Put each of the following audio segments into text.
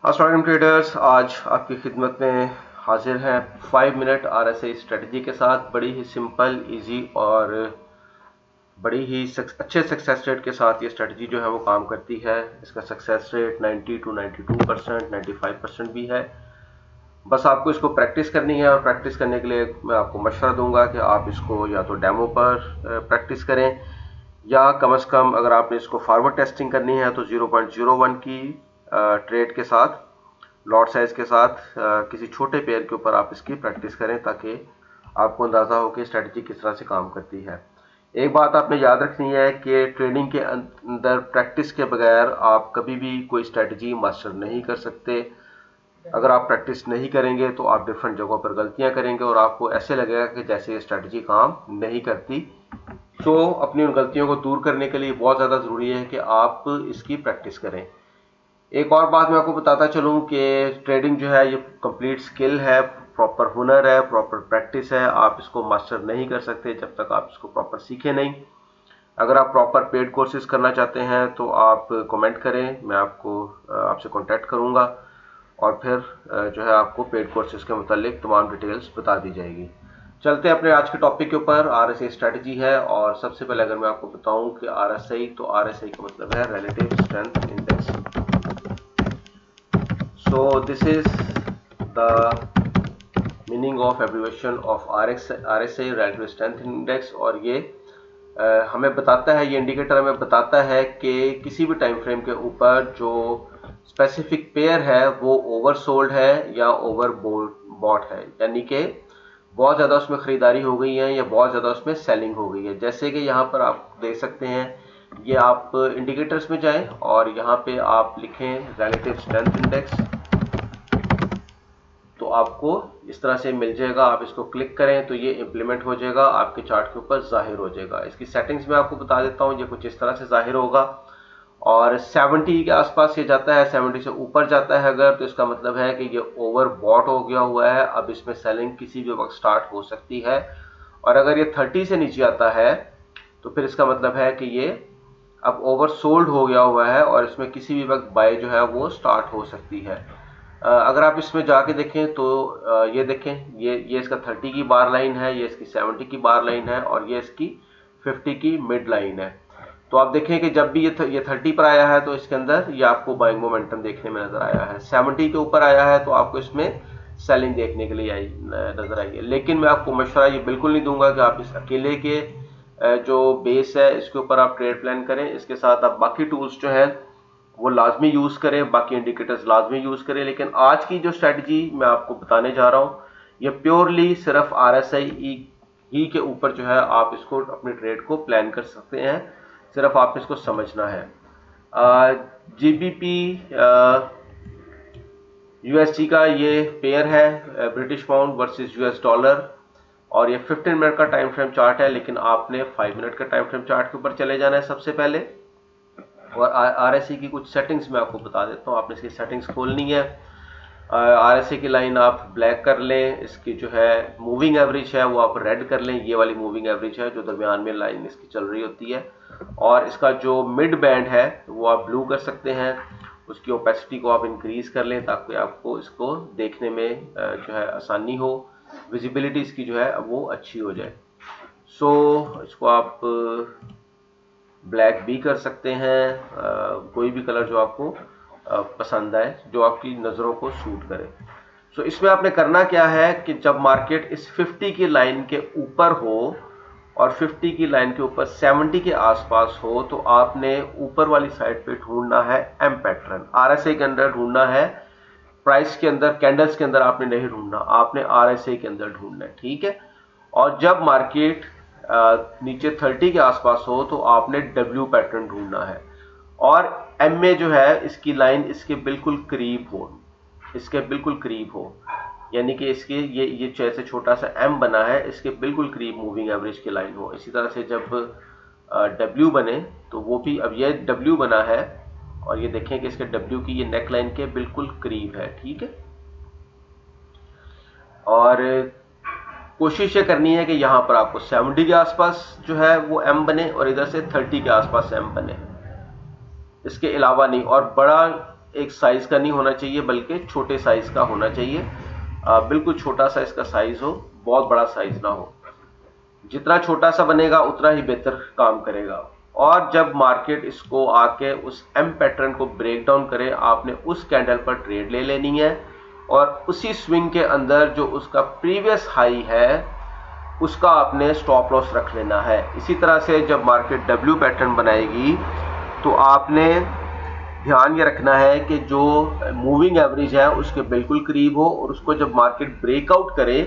अस्सलाम ट्रेडर्स, आज आपकी खिदमत में हाजिर हैं 5 मिनट RSI स्ट्रेटजी के साथ। बड़ी ही सिंपल, इजी और बड़ी ही अच्छे सक्सेस रेट के साथ ये स्ट्रेटजी जो है वो काम करती है। इसका सक्सेस रेट 90 to 92%, 95% भी है। बस आपको इसको प्रैक्टिस करनी है और प्रैक्टिस करने के लिए मैं आपको मशवरा दूंगा कि आप इसको या तो डेमो पर प्रैक्टिस करें, या कम से कम अगर आपने इसको फॉरवर्ड टेस्टिंग करनी है तो 0.01 की ट्रेड के साथ, लॉट साइज के साथ, किसी छोटे पेयर के ऊपर आप इसकी प्रैक्टिस करें, ताकि आपको अंदाज़ा हो कि स्ट्रेटजी किस तरह से काम करती है। एक बात आपने याद रखनी है कि ट्रेडिंग के अंदर प्रैक्टिस के बगैर आप कभी भी कोई स्ट्रेटजी मास्टर नहीं कर सकते। अगर आप प्रैक्टिस नहीं करेंगे तो आप डिफरेंट जगहों पर गलतियां करेंगे और आपको ऐसे लगेगा कि जैसे ये स्ट्रेटजी काम नहीं करती। तो अपनी उन गलतियों को दूर करने के लिए बहुत ज़्यादा ज़रूरी है कि आप इसकी प्रैक्टिस करें। एक और बात मैं आपको बताता चलूं कि ट्रेडिंग जो है ये कंप्लीट स्किल है, प्रॉपर हुनर है, प्रॉपर प्रैक्टिस है। आप इसको मास्टर नहीं कर सकते जब तक आप इसको प्रॉपर सीखें नहीं। अगर आप प्रॉपर पेड कोर्सेज करना चाहते हैं तो आप कमेंट करें, मैं आपको आपसे कांटेक्ट करूंगा और फिर जो है आपको पेड कोर्सेज के मुतालिक तमाम डिटेल्स बता दी जाएगी। चलते हैं अपने आज के टॉपिक के ऊपर। RSI स्ट्रेटजी है, और सबसे पहले अगर मैं आपको बताऊं कि RSI, तो RSI का मतलब है relative strength index. So this is the meaning of abbreviation of RSI Relative Strength Index। और ये हमें बताता है, ये इंडिकेटर हमें बताता है कि किसी भी टाइम फ्रेम के ऊपर जो स्पेसिफिक पेयर है वो ओवरसोल्ड है या ओवर बॉट है, यानी कि बहुत ज़्यादा उसमें ख़रीदारी हो गई है या बहुत ज़्यादा उसमें सेलिंग हो गई है। जैसे कि यहाँ पर आप देख सकते हैं, ये आप इंडिकेटर्स में जाएं और यहाँ पे आप लिखें रिलेटिव स्ट्रेंथ इंडेक्स, तो आपको इस तरह से मिल जाएगा। आप इसको क्लिक करें तो ये इंप्लीमेंट हो जाएगा, आपके चार्ट के ऊपर जाहिर हो जाएगा। इसकी सेटिंग्स में आपको बता देता हूँ, ये कुछ इस तरह से जाहिर होगा और 70 के आसपास ये जाता है। 70 से ऊपर जाता है अगर, तो इसका मतलब है कि ये ओवर बॉट हो गया हुआ है, अब इसमें सेलिंग किसी भी वक्त स्टार्ट हो सकती है। और अगर ये 30 से नीचे आता है तो फिर इसका मतलब है कि ये अब ओवर सोल्ड हो गया हुआ है और इसमें किसी भी वक्त बाय जो है वो स्टार्ट हो सकती है। अगर आप इसमें जाके देखें तो ये देखें, ये इसका 30 की बार लाइन है, ये इसकी 70 की बार लाइन है और ये इसकी 50 की मिड लाइन है। तो आप देखें कि जब भी ये 30 पर आया है तो इसके अंदर ये आपको बाइंग मोमेंटम देखने में नजर आया है। 70 के ऊपर आया है तो आपको इसमें सेलिंग देखने के लिए नजर आई है। लेकिन मैं आपको मशवरा ये बिल्कुल नहीं दूंगा कि आप इस अकेले के जो बेस है इसके ऊपर आप ट्रेड प्लान करें। इसके साथ आप बाकी टूल्स जो हैं वो लाजमी यूज करें, बाकी इंडिकेटर्स लाजमी यूज करें। लेकिन आज की जो स्ट्रेटजी मैं आपको बताने जा रहा हूं, ये प्योरली सिर्फ RSI ही के ऊपर जो है आप इसको अपने ट्रेड को प्लान कर सकते हैं। सिर्फ आप इसको समझना है। GBP USD का ये पेयर है, British pound versus US dollar, और ये 15 मिनट का टाइम फ्रेम चार्ट है। लेकिन आपने 5 मिनट का टाइम फ्रेम चार्ट के ऊपर चले जाना है सबसे पहले। और RSI की कुछ सेटिंग्स मैं आपको बता देता हूँ, आपने इसकी सेटिंग्स खोलनी है। RSI की लाइन आप ब्लैक कर लें, इसकी जो है मूविंग एवरेज है वो आप रेड कर लें। ये वाली मूविंग एवरेज है जो दरमियान में लाइन इसकी चल रही होती है। और इसका जो मिड बैंड है वो आप ब्लू कर सकते हैं, उसकी ओपेसिटी को आप इंक्रीज कर लें ताकि आपको इसको देखने में जो है आसानी हो, विजिबिलिटी इसकी जो है वो अच्छी हो जाए। सो इसको आप ब्लैक भी कर सकते हैं, कोई भी कलर जो आपको पसंद आए, जो आपकी नज़रों को सूट करे। सो इसमें आपने करना क्या है कि जब मार्केट इस 50 की लाइन के ऊपर हो और 50 की लाइन के ऊपर 70 के आसपास हो, तो आपने ऊपर वाली साइड पे ढूंढना है एम पैटर्न। RSI के अंदर ढूंढना है, प्राइस के अंदर, कैंडल्स के अंदर आपने नहीं ढूंढना, आपने RSI के अंदर ढूंढना है, ठीक है। और जब मार्केट नीचे 30 के आसपास हो तो आपने W पैटर्न ढूंढना है। और M में जो है इसकी लाइन इसके बिल्कुल करीब हो, इसके बिल्कुल करीब हो, यानी कि इसके ये जैसे छोटा सा M बना है इसके बिल्कुल करीब मूविंग एवरेज की लाइन हो। इसी तरह से जब W बने तो वो भी, अब ये W बना है और ये देखें कि इसके W की ये नेक लाइन के बिल्कुल करीब है, ठीक है। और कोशिश ये करनी है कि यहाँ पर आपको 70 के आसपास जो है वो M बने और इधर से 30 के आसपास M बने, इसके अलावा नहीं। और बड़ा एक साइज का नहीं होना चाहिए बल्कि छोटे साइज का होना चाहिए। बिल्कुल छोटा सा इसका साइज हो, बहुत बड़ा साइज ना हो। जितना छोटा सा बनेगा उतना ही बेहतर काम करेगा। और जब मार्केट इसको आके उस एम पैटर्न को ब्रेक डाउन करे, आपने उस कैंडल पर ट्रेड ले लेनी है और उसी स्विंग के अंदर जो उसका प्रीवियस हाई है उसका आपने स्टॉप लॉस रख लेना है। इसी तरह से जब मार्केट डब्ल्यू पैटर्न बनाएगी तो आपने ध्यान ये रखना है कि जो मूविंग एवरेज है उसके बिल्कुल करीब हो, और उसको जब मार्केट ब्रेकआउट करे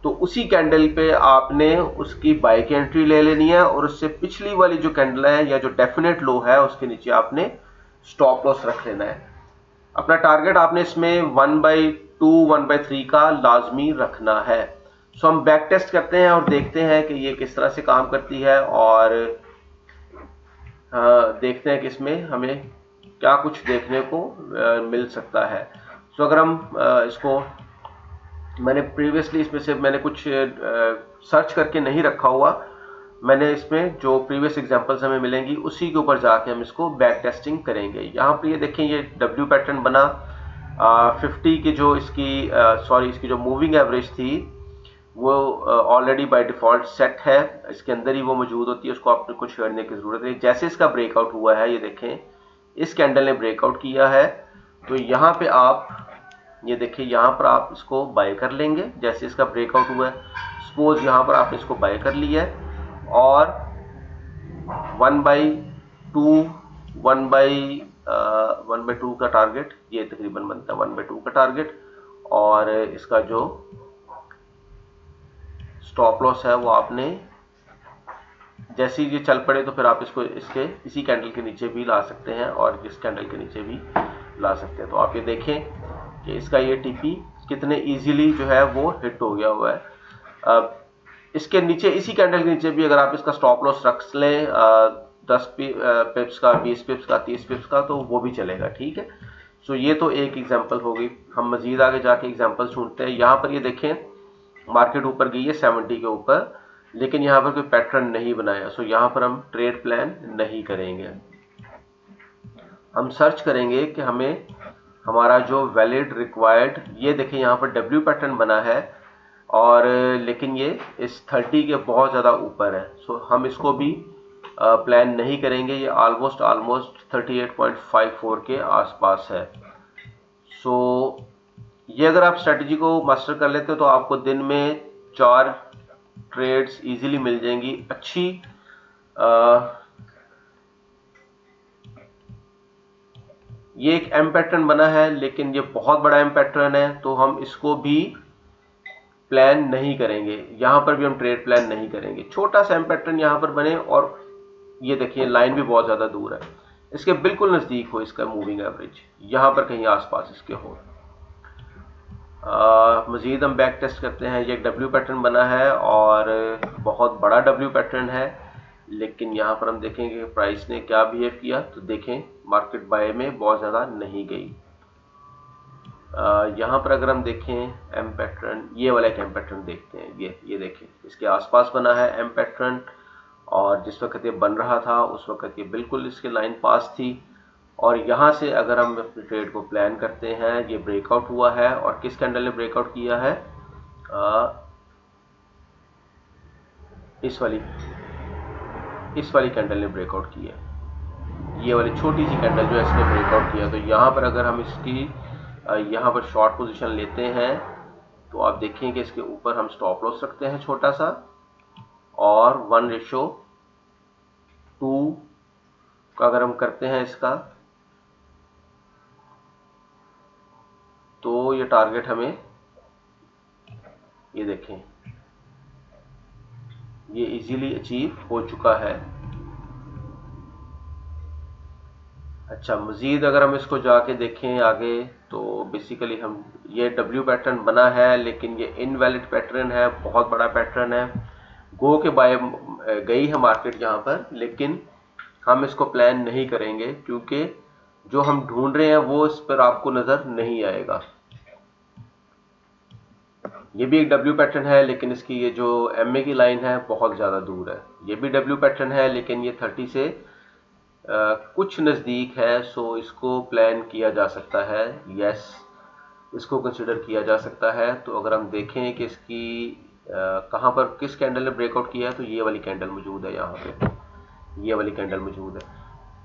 तो उसी कैंडल पे आपने उसकी बाय की एंट्री ले लेनी है, और उससे पिछली वाली जो कैंडल है या जो डेफिनेट लो है उसके नीचे आपने स्टॉप लॉस रख लेना है। अपना टारगेट आपने इसमें 1/2 1/3 का लाजमी रखना है। सो हम बैक टेस्ट करते हैं और देखते हैं कि ये किस तरह से काम करती है, और देखते हैं कि इसमें हमें क्या कुछ देखने को मिल सकता है। सो अगर हम इसको, मैंने प्रीवियसली इसमें से मैंने कुछ सर्च करके नहीं रखा हुआ, मैंने इसमें जो प्रीवियस एग्जांपल्स हमें मिलेंगी उसी के ऊपर जाके हम इसको बैक टेस्टिंग करेंगे। यहाँ पर ये देखें, ये डब्ल्यू पैटर्न बना 50 की जो इसकी जो मूविंग एवरेज थी वो ऑलरेडी बाय डिफॉल्ट सेट है, इसके अंदर ही वो मौजूद होती है, उसको आपको कुछ करने की जरूरत नहीं। जैसे इसका ब्रेकआउट हुआ है, ये देखें इस कैंडल ने ब्रेकआउट किया है, तो यहाँ पे आप ये देखिए यहाँ पर आप इसको बाय कर लेंगे। जैसे इसका ब्रेकआउट हुआ है, सपोज यहाँ पर आपने इसको बाय कर लिया है और 1/2 1/2 का टारगेट ये तकरीबन बनता है, 1/2 का टारगेट, और इसका जो स्टॉप लॉस है वो आपने जैसे ही ये चल पड़े तो फिर आप इसको इसी कैंडल के नीचे भी ला सकते हैं और इस कैंडल के नीचे भी ला सकते हैं। तो आप ये देखें कि इसका ये टीपी कितने इजीली जो है वो हिट हो गया हुआ है। अब इसके नीचे, इसी कैंडल के नीचे भी अगर आप इसका स्टॉप लॉस रख लें 10 पिप्स का, 20 पिप्स का, 30 पिप्स का, तो वो भी चलेगा, ठीक है। सो ये तो एक एग्जांपल होगी। हम मजीद आगे जाके एग्जांपल ढूंढते हैं। यहाँ पर ये देखें मार्केट ऊपर गई है 70 के ऊपर, लेकिन यहाँ पर कोई पैटर्न नहीं बनाया। सो यहाँ पर हम ट्रेड प्लान नहीं करेंगे। हम सर्च करेंगे कि हमें हमारा जो वैलिड रिक्वायर्ड, ये देखें यहाँ पर डब्ल्यू पैटर्न बना है और लेकिन ये इस 30 के बहुत ज़्यादा ऊपर है। सो हम इसको भी प्लान नहीं करेंगे। ये ऑलमोस्ट 38.54 के आसपास है। सो ये अगर आप स्ट्रेटजी को मास्टर कर लेते हो तो आपको दिन में 4 ट्रेड्स इजीली मिल जाएंगी अच्छी। ये एक एम पैटर्न बना है, लेकिन ये बहुत बड़ा एम पैटर्न है, तो हम इसको भी प्लान नहीं करेंगे। यहां पर भी हम ट्रेड प्लान नहीं करेंगे। छोटा सा एम पैटर्न यहां पर बने और ये देखिए लाइन भी बहुत ज्यादा दूर है, इसके बिल्कुल नजदीक हो इसका मूविंग एवरेज, यहां पर कहीं आसपास इसके हो। मजीद हम बैक टेस्ट करते हैं। ये एक डब्ल्यू पैटर्न बना है और बहुत बड़ा डब्ल्यू पैटर्न है, लेकिन यहाँ पर हम देखेंगे प्राइस ने क्या बिहेव किया। तो देखें मार्केट बाय में बहुत ज़्यादा नहीं गई। यहाँ पर अगर हम देखें एम पैटर्न, ये वाला एक एम पैटर्न देखते हैं। ये देखें इसके आसपास बना है एम पैटर्न, और जिस वक्त ये बन रहा था उस वक्त ये बिल्कुल इसके लाइन पास थी। और यहाँ से अगर हम अपने ट्रेड को प्लान करते हैं, ये ब्रेकआउट हुआ है, और किस कैंडल ने ब्रेकआउट किया है, इस वाली कैंडल ने ब्रेकआउट किया, ये वाली छोटी सी कैंडल जो है इसने ब्रेकआउट किया। तो यहाँ पर अगर हम इसकी यहाँ पर शॉर्ट पोजीशन लेते हैं तो आप देखें कि इसके ऊपर हम स्टॉप लॉस रखते हैं छोटा सा, और 1:2 का अगर हम करते हैं इसका, तो ये टारगेट हमें, ये देखें ये इजीली अचीव हो चुका है। अच्छा, मजीद अगर हम इसको जाके देखें आगे, तो बेसिकली हम, ये डब्ल्यू पैटर्न बना है लेकिन ये इनवैलिड पैटर्न है, बहुत बड़ा पैटर्न है। गो के बाय गई है मार्केट यहाँ पर, लेकिन हम इसको प्लान नहीं करेंगे क्योंकि जो हम ढूंढ रहे हैं वो इस पर आपको नजर नहीं आएगा। ये भी एक डब्ल्यू पैटर्न है, लेकिन इसकी ये जो एमए की लाइन है बहुत ज़्यादा दूर है। ये भी डब्ल्यू पैटर्न है, लेकिन ये 30 से कुछ नज़दीक है, सो इसको प्लान किया जा सकता है। यस, इसको कंसिडर किया जा सकता है। तो अगर हम देखें कि इसकी कहाँ पर किस कैंडल ने ब्रेकआउट किया है, तो ये वाली कैंडल मौजूद है, यहाँ पे ये वाली कैंडल मौजूद है।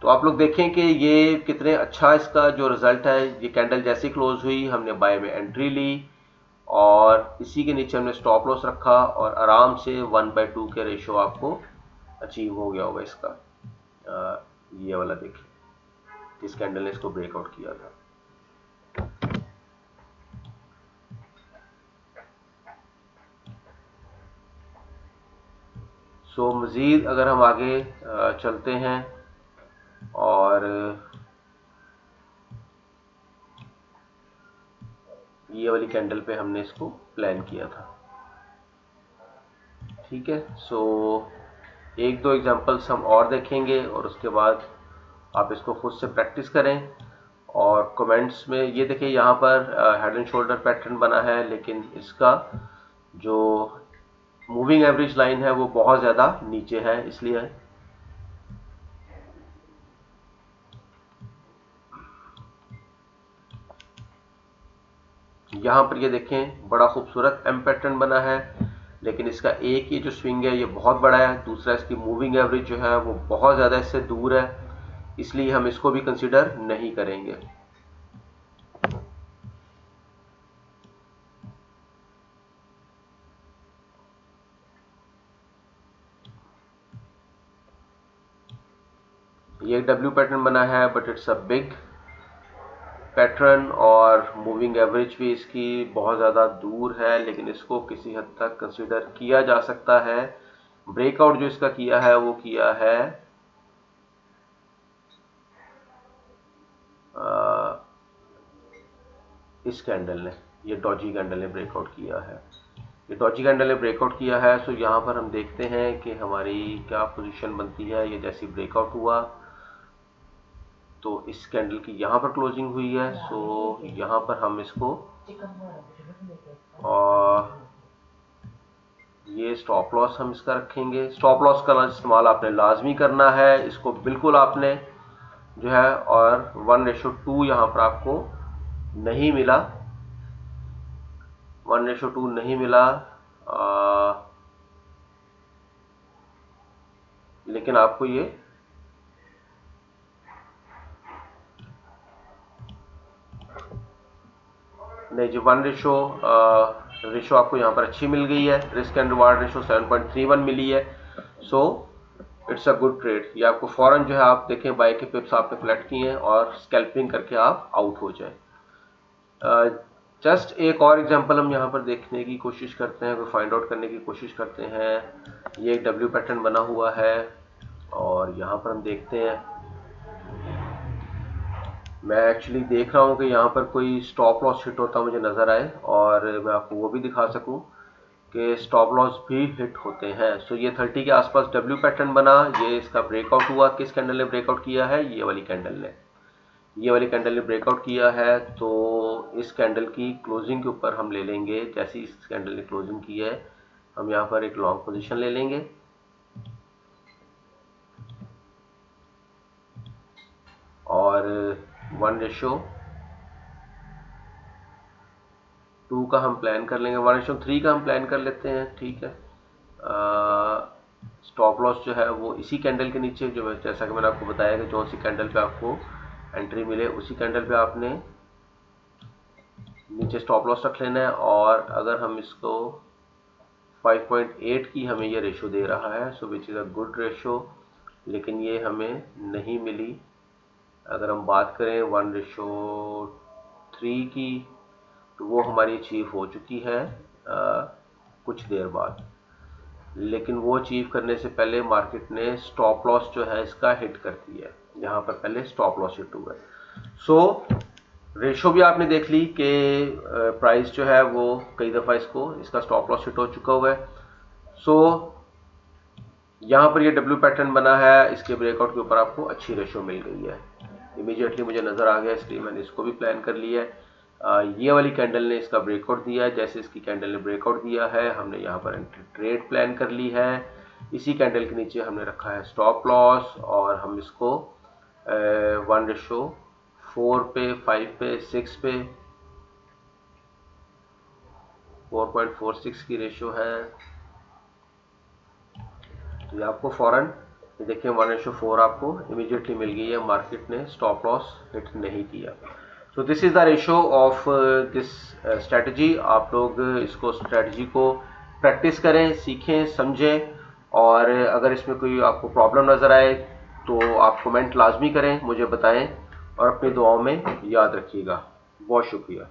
तो आप लोग देखें कि ये कितने अच्छा इसका जो रिजल्ट है। ये कैंडल जैसे क्लोज हुई, हमने बाय में एंट्री ली और इसी के नीचे हमने स्टॉप लॉस रखा और आराम से 1/2 के रेशो आपको अचीव हो गया होगा इसका। ये वाला देखिए, इस कैंडल ने इसको ब्रेकआउट किया था। सो मज़ीद अगर हम आगे चलते हैं और ये वाली कैंडल पे हमने इसको प्लान किया था, ठीक है। सो एक दो एग्जांपल्स हम और देखेंगे और उसके बाद आप इसको खुद से प्रैक्टिस करें और कमेंट्स में ये देखिए, यहाँ पर हेड एंड शोल्डर पैटर्न बना है, लेकिन इसका जो मूविंग एवरेज लाइन है वो बहुत ज़्यादा नीचे है, इसलिए यहाँ पर ये देखें बड़ा खूबसूरत एम पैटर्न बना है, लेकिन इसका एक ये जो स्विंग है ये बहुत बड़ा है, दूसरा इसकी मूविंग एवरेज जो है वो बहुत ज़्यादा इससे दूर है, इसलिए हम इसको भी कंसिडर नहीं करेंगे। ये एक डब्ल्यू पैटर्न बना है, but it's a big pattern और मूविंग एवरेज भी इसकी बहुत ज़्यादा दूर है, लेकिन इसको किसी हद तक कंसिडर किया जा सकता है। ब्रेकआउट जो इसका किया है वो किया है इस कैंडल ने, ये डॉजी कैंडल ने ब्रेकआउट किया है, ये डॉजी कैंडल ने ब्रेकआउट किया है। सो यहाँ पर हम देखते हैं कि हमारी क्या पोजीशन बनती है। ये जैसी ब्रेकआउट हुआ तो इस कैंडल की यहाँ पर क्लोजिंग हुई है, सो यहाँ पर हम इसको और ये स्टॉप लॉस हम इसका रखेंगे। स्टॉप लॉस का इस्तेमाल आपने लाजमी करना है, इसको बिल्कुल आपने जो है, और 1:2 यहाँ पर आपको नहीं मिला, 1:2 नहीं मिला, लेकिन आपको ये नहीं, जो 1 रेशो आपको यहाँ पर अच्छी मिल गई है, रिस्क एंड रिवार्ड रेशो 7.31 मिली है। So it's a good trade. ये आपको फौरन जो है, आप देखें बाय के पिप्स आपने कलेक्ट किए हैं और स्कैल्पिंग करके आप आउट हो जाए। जस्ट एक और एग्जांपल हम यहाँ पर देखने की कोशिश करते हैं, फाइंड आउट करने की कोशिश करते हैं। ये एक डब्ल्यू पैटर्न बना हुआ है और यहाँ पर हम देखते हैं, मैं एक्चुअली देख रहा हूँ कि यहाँ पर कोई स्टॉप लॉस हिट होता मुझे नज़र आए और मैं आपको वो भी दिखा सकूँ कि स्टॉप लॉस भी हिट होते हैं। सो ये 30 के आसपास डब्ल्यू पैटर्न बना, ये इसका ब्रेकआउट हुआ। किस कैंडल ने ब्रेकआउट किया है? ये वाली कैंडल ने, ये वाली कैंडल ने ब्रेकआउट किया है। तो इस कैंडल की क्लोजिंग के ऊपर हम ले लेंगे, जैसे इस कैंडल ने क्लोजिंग की है हम यहाँ पर एक लॉन्ग पोजीशन ले लेंगे और 1:2 का हम प्लान कर लेंगे, 1:3 का हम प्लान कर लेते हैं, ठीक है। स्टॉप लॉस जो है वो इसी कैंडल के नीचे, जो जैसा कि मैंने आपको बताया कि जो सी कैंडल पे आपको एंट्री मिले उसी कैंडल पे आपने नीचे स्टॉप लॉस रख लेना है। और अगर हम इसको 5.8 की हमें ये रेशो दे रहा है, so which is a good ratio, लेकिन ये हमें नहीं मिली। अगर हम बात करें 1:3 की, तो वो हमारी अचीव हो चुकी है कुछ देर बाद, लेकिन वो अचीव करने से पहले मार्केट ने स्टॉप लॉस जो है इसका हिट कर दिया है। यहाँ पर पहले स्टॉप लॉस हिट हुआ है। सो रेशो भी आपने देख ली कि प्राइस जो है वो कई दफ़ा इसका स्टॉप लॉस हिट हो चुका हुआ है। सो यहाँ पर ये डब्ल्यू पैटर्न बना है, इसके ब्रेकआउट के ऊपर आपको अच्छी रेशो मिल गई है, इमीडिएटली मुझे नज़र आ गया, इसलिए मैंने इसको भी प्लान कर लिया है। ये वाली कैंडल ने इसका ब्रेकआउट दिया है, जैसे इसकी कैंडल ने ब्रेकआउट दिया है हमने यहाँ पर एंट्री ट्रेड प्लान कर ली है। इसी कैंडल के नीचे हमने रखा है स्टॉप लॉस और हम इसको 1:4 पे, 5 पे, 6 पे, 4.46 की रेशियो है। तो ये आपको फौरन ये देखिए 1:4 आपको इमीडिएटली मिल गई है, मार्केट ने स्टॉप लॉस हिट नहीं किया। So this is the ratio of this strategy. आप लोग इसको स्ट्रेटजी को प्रैक्टिस करें, सीखें, समझें, और अगर इसमें कोई आपको प्रॉब्लम नज़र आए तो आप कमेंट लाजमी करें, मुझे बताएं, और अपनी दुआओं में याद रखिएगा। बहुत शुक्रिया।